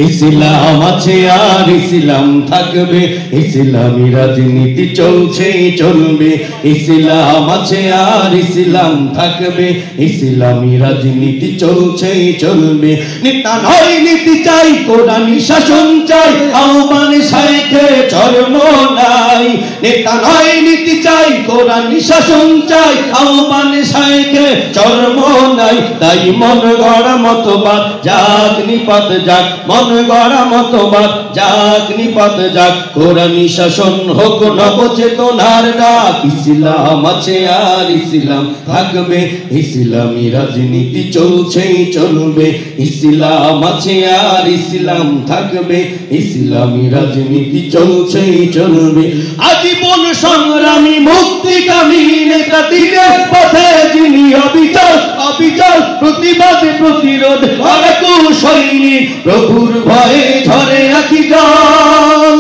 ইসলাম আছে আর ইসলাম থাকবে, ইসলামী রাজনীতি চলছে চলবে। ইসলাম আছে আর ইসলাম থাকবে, ইসলামী রাজনীতি চলছে চলবে। নেতা নয় নীতি চাই, কোরআনী শাসন চাই, আহ্বান শাইখে চরম নাই। নেতা নয় নীতি চাই, কোরআনী শাসন চাই, আহ্বান শাইখে চরম নাই। তাই মন গড়া মতবাদ যাক নিপাত যাক, মন গড়া মতবাদ যাক নিপাত যাক। কোরআনী শাসন হোক নবচেতনার ডাক। ইসলাম আছে আর ইসলাম থাকবে, ইসলামী রাজনীতি চলছে চলবে। ইসলাম আছে আর ইসলাম থাকবে, ইসলামী রাজনীতি চলছে চলবে। আজীবন সংগ্রামী মুক্তিকামী নেতা দিনের পথে যিনি অবিচল অবিচল, প্রতিবাদে প্রতিরোধ লড়াকু সৈনিক, প্রভুর ভয়ে ঝরে আঁখি জল।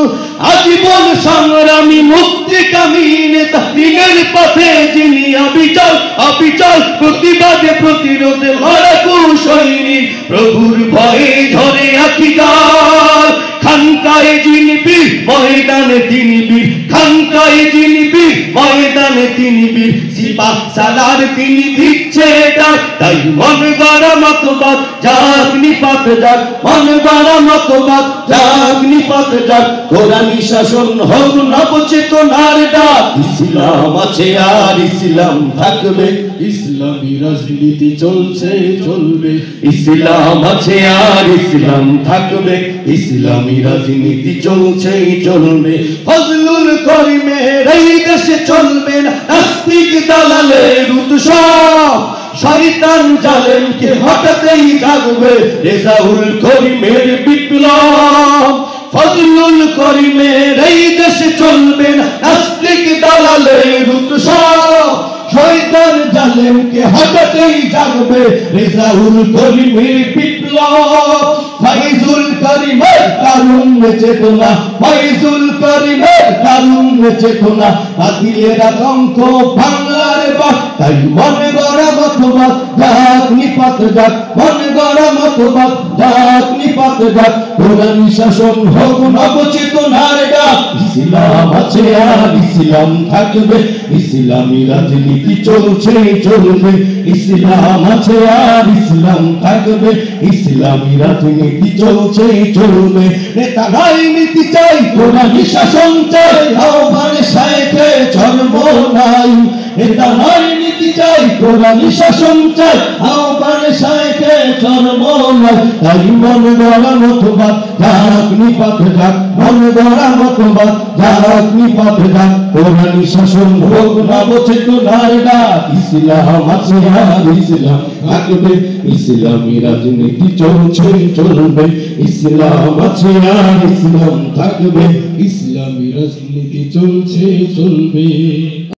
আজীবন সংগ্রামী মুক্তিকামী নেতা দিনের পথে যিনি অবিচল অবিচল, প্রতিবাদে প্রতিরোধে লড়াকু সৈনিক, প্রভুর ভয়ে ঝরে আঁখি জল। খানকায়ে যিনি বীর ময়দানে তিনি বীর, খানকায়ে যিনি বীর ময়দানে তিনি বীর, সিপাহ সালার তিনি দিচ্ছে ডাক। তাই মন গড়া মতবাদ যাক নিপাত যাক, মন গড়া মতবাদ যাক নিপাত যাক। কোরআনী শাসন হোক নবচেতনার ডাক। ইসলাম আছে আর ইসলাম থাকবে, ইসলামী রাজনীতি চলছে চলবে। ইসলাম আছে আর ইসলাম থাকবে, ইসলামী রাজনীতি চলছে চলবে। ফজলুল করিমের এই দেশে চলবে না নাস্তিক দালালের উৎসব, শয়তান জালেমকে হঠাতেই জাগবে রেজাউল করিমের বিপ্লব। ফজলুল করিমের এই দেশে চলবে না নাস্তিক দালালের উৎসব, শয়তান জালেমকে হঠাতেই জাগবে রেজাউল করিমের বিপ্লব। ফাইজুল করিমের কারুণ্য চেতনা, ফাইজুল করিমের কারুণ্য চেতনা, বাতিলের আতঙ্ক বাংলার বাক। তাই মন গড়া মতবাদ যাক নিপাত যাক, মন গড়া মতবাদ যাক নিপাত যাক। কোরআনী শাসন হোক নবচেতনার ডাক। ইসলাম আছে আর ইসলাম থাকবে, ইসলামী রাজনীতি চলছে চলবে। ইসলাম আছে আর ইসলাম থাকবে, ইসলামী রাজনীতি চলছে চলবে। নেতা নয় নীতি চাই, কোরআনী শাসন চাই, আহ্বান শাইখে চরম নাই। নেতা নয় নীতি চাই, কোরআনী শাসন চাই, আহ্বান শাইখে চরম নাই। তাই মন গড়া মতবাদ যাক নিপাত যাক, মন গড়া মতবাদ যাক নিপাত যাক। কোরআনী শাসন হোক নবচেতনার ডাক। ইসলাম আছে আর ইসলাম থাকবে, ইসলামী রাজনীতি চলছে চলবে। ইসলাম আছে আর ইসলাম থাকবে, ইসলামী রাজনীতি চলছে চলবে।